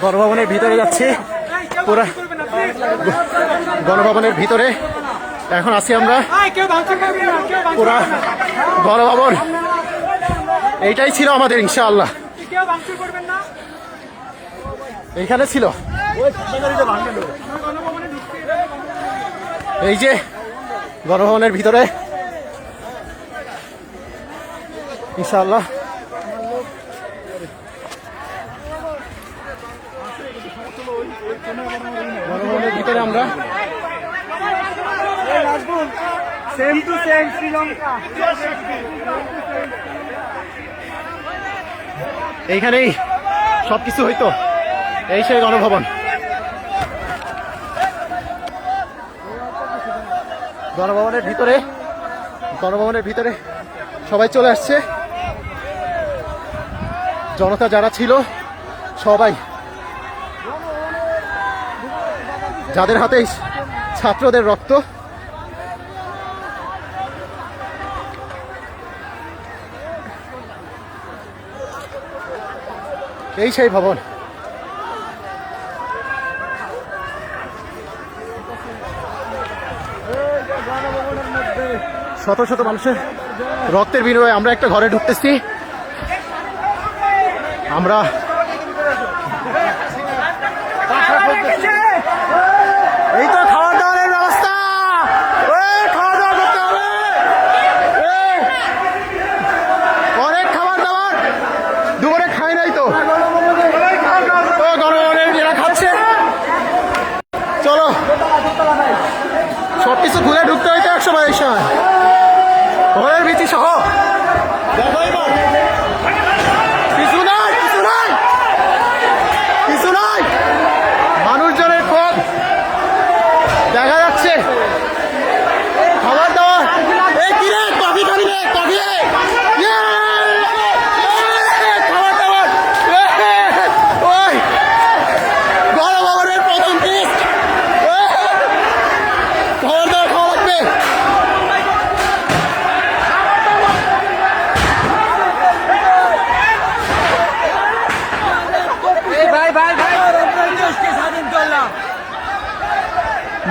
গণভবনের ভিতরে যাচ্ছি, পুরা গণভবনের ভিতরে এখন আছি আমরা। পুরা গণভবন এইটাই ছিল আমাদের, ইনশাআল্লাহ এইখানে ছিল। এই যে গণভবনের ভিতরে ইনশাআল্লাহ গণভবনের ভিতরে আমরা এইখানেই সবকিছু হইতো, এই সেই গণভবন। গণভবনের ভিতরে সবাই চলে আসছে, জনতা যারা ছিল সবাই, যাদের হাতে ছাত্রদের রক্ত, এই সেই ভবন। শত শত মানুষের রক্তের বিনিময়ে আমরা একটা ঘরে ঢুকতেছি। আমরা এই তো খাওয়া দাওয়ার ব্যবস্থা, খাওয়া দাওয়া করতে হবে, অনেক খাবার দাবার দুপুরে খাই নাই তো, গণভবনের এরা খাচ্ছে। চলো সবকিছু খুলে ঢুকতে হইতো একসময়, এই সময় ঘরের ভিত্তি সহ কিছু নাই, মানুষজনের ক্ষোভ দেখা যাচ্ছে। খাবার দাবার, কফি খাবি রে, কফি খাবার দাবার, ওই গণভবনের প্রথম পিস খাবার দাবার খাওয়া লাগবে।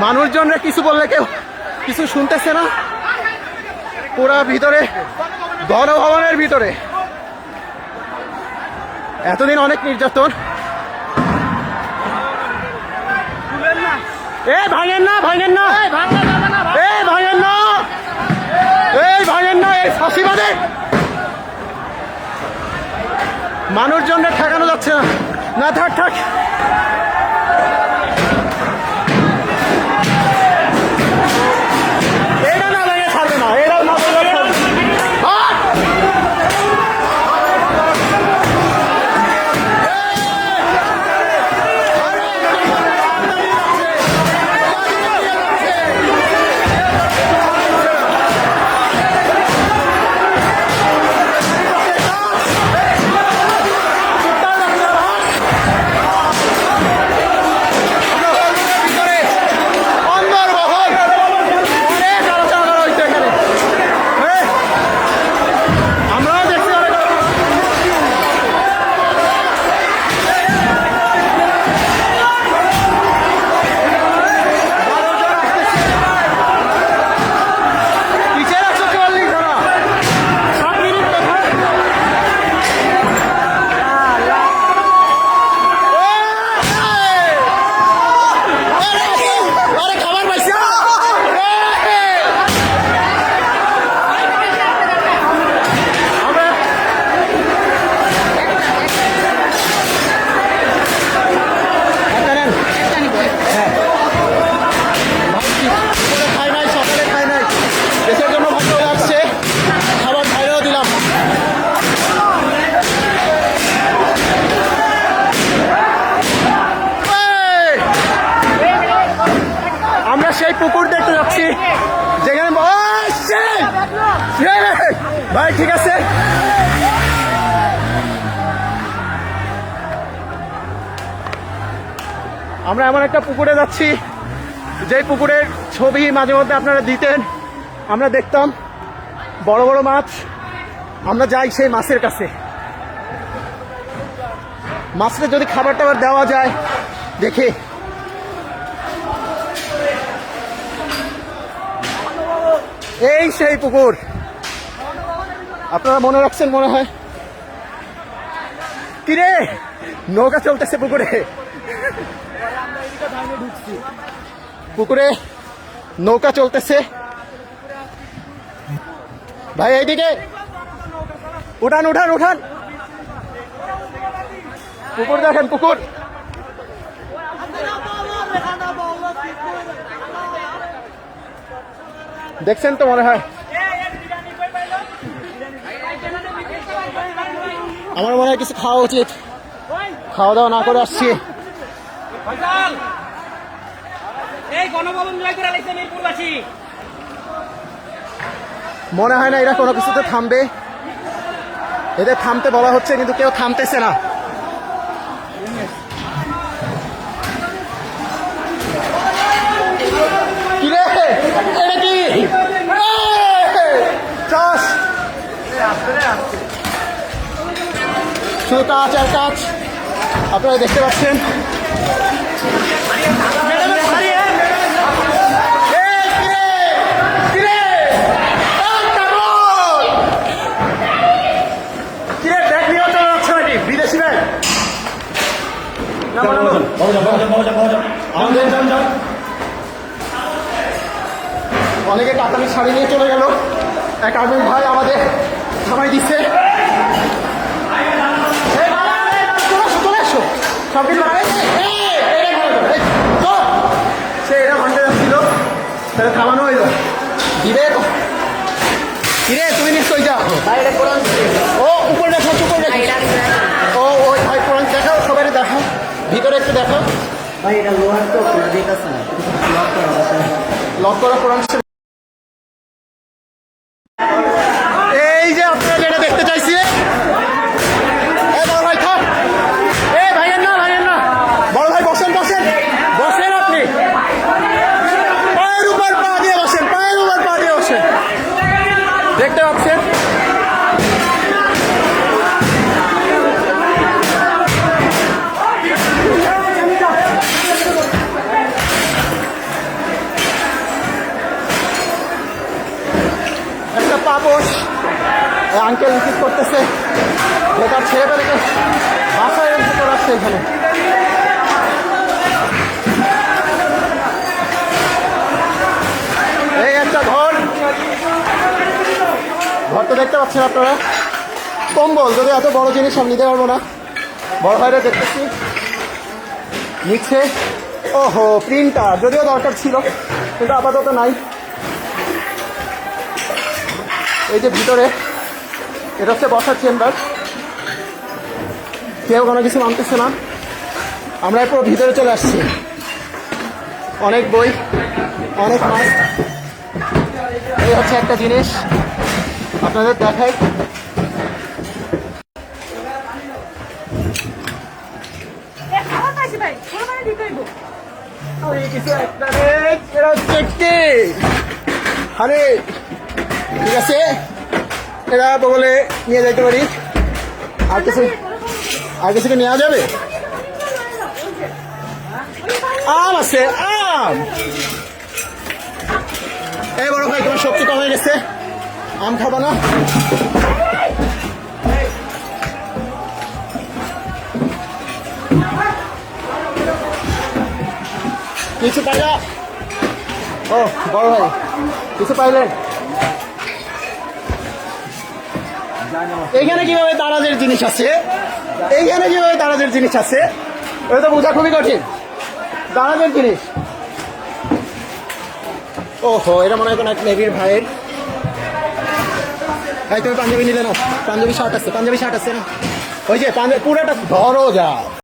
মানুষজনরা কিছু বললে কেউ কিছু শুনতেছে না। পুরা ভিতরে গণভবনের ভিতরে এতদিন অনেক নির্যাতন। ভাঙেন না, এই ফাঁসিবাদে মানুষজনরা ঠেকানো যাচ্ছে না। থাক সেই পুকুর দেখতে যাচ্ছি যেখানে ভাই ঠিক আছে। আমরা এমন একটা পুকুরে যাচ্ছি যে পুকুরের ছবি মাঝে মধ্যে আপনারা দিতেন, আমরা দেখতাম বড় বড় মাছ। আমরা যাই সেই মাছের কাছে, মাছটা যদি খাবার টাবার দেওয়া যায় দেখি। এই সেই পুকুর, আপনারা মনে রাখছেন মনে হয়। কিরে নৌকা চলতেছে পুকুরে, পুকুরে নৌকা চলতেছে ভাই। এইদিকে উঠান উঠান উঠান, পুকুর দেখেন পুকুর। দেখছেন তো মনে হয়। আমার মনে হয় কিছু খাওয়া উচিত, খাওয়া দাওয়া না করে আসছি। মনে হয় না এরা কোনো কিছুতে থামবে, এদের থামতে বলা হচ্ছে কিন্তু কেউ থামতেছে না। কিরে এটা কি চাষ, শুধু কাজ আর কাজ আপনারা দেখতে পাচ্ছেন। বিদেশি ব্যাগ অনেকে কাতারি শাড়ি নিয়ে চলে গেল। এক আর্মির ভাই আমাদের থামাই দিচ্ছে। সব কিছু সে এটা ভাঙতে যাচ্ছিল, তাহলে থামানো হইল। দিবে কিরে তুমি নিশ্চয়ই যাও। ও উপরে দেখো, উপরে ও ওই ভাই কোরআন দেখাও, সবাই দেখাও, ভিতরে একটু দেখাও ভাই। এটা লোহার তো দেখাচ্ছে না, লক করা কোরআন। এই যে আপনারা যেটা দেখতে চাইছি, বড় ভাই থাক, ভাইয়ের না ভাইয়ের না, বড় ভাই বসেন বসেন বসেন, আপনি পায়ের উপর পা দিয়ে বসেন, পায়ের উপর পা দিয়ে বসেন। দেখতে পাচ্ছেন একটা পাপোশ আঙ্কেল রিসিভ করতেছে, বেকার ছেলে পেলেকে বাসায় রেখে করে আসছে এখানে। এই একটা ঘর, ঘরটা দেখতে পাচ্ছেন আপনারা। কম্বল, যদি এত বড় জিনিস আমি নিতে পারবো না, বড় ভাইরা দেখতেছি নিচ্ছে। ওহো প্রিন্টার, যদিও দরকার ছিল কিন্তু আপাতত নাই। এই যে ভিতরে এটা হচ্ছে বসার চেম্বার, কেউ কোনো কিছু মানতেছে না। আমরা পুরো ভিতরে চলে আসছি, অনেক বই, অনেক মাছ। এই হচ্ছে একটা জিনিস আপনাদের দেখাই। আরে ঠিক আছে, এরা বলে নিয়ে যাইতে পারি। আর কিছু কি নেওয়া যাবে? আম আছে, আম। এই বড় ভাই তোমার শক্তি কমে গেছে, আম খাবা না? কিছু পাইলা? ও বড় ভাই কিছু পাইলেন? এইখানে কিভাবে দারাজের জিনিস আছে, এইখানে কিভাবে দারাজের জিনিস আছে, এটা তো বোঝা খুবই কঠিন। দারাজের জিনিস, ওহো এটা মনে হয় কোনো এক নেভির ভাইয়ের। ভাই তুমি পাঞ্জাবি নিলে না? পাঞ্জাবি শার্ট আছে, পাঞ্জাবি শার্ট আছে না? ওই যে পুরোটা ধরো যা।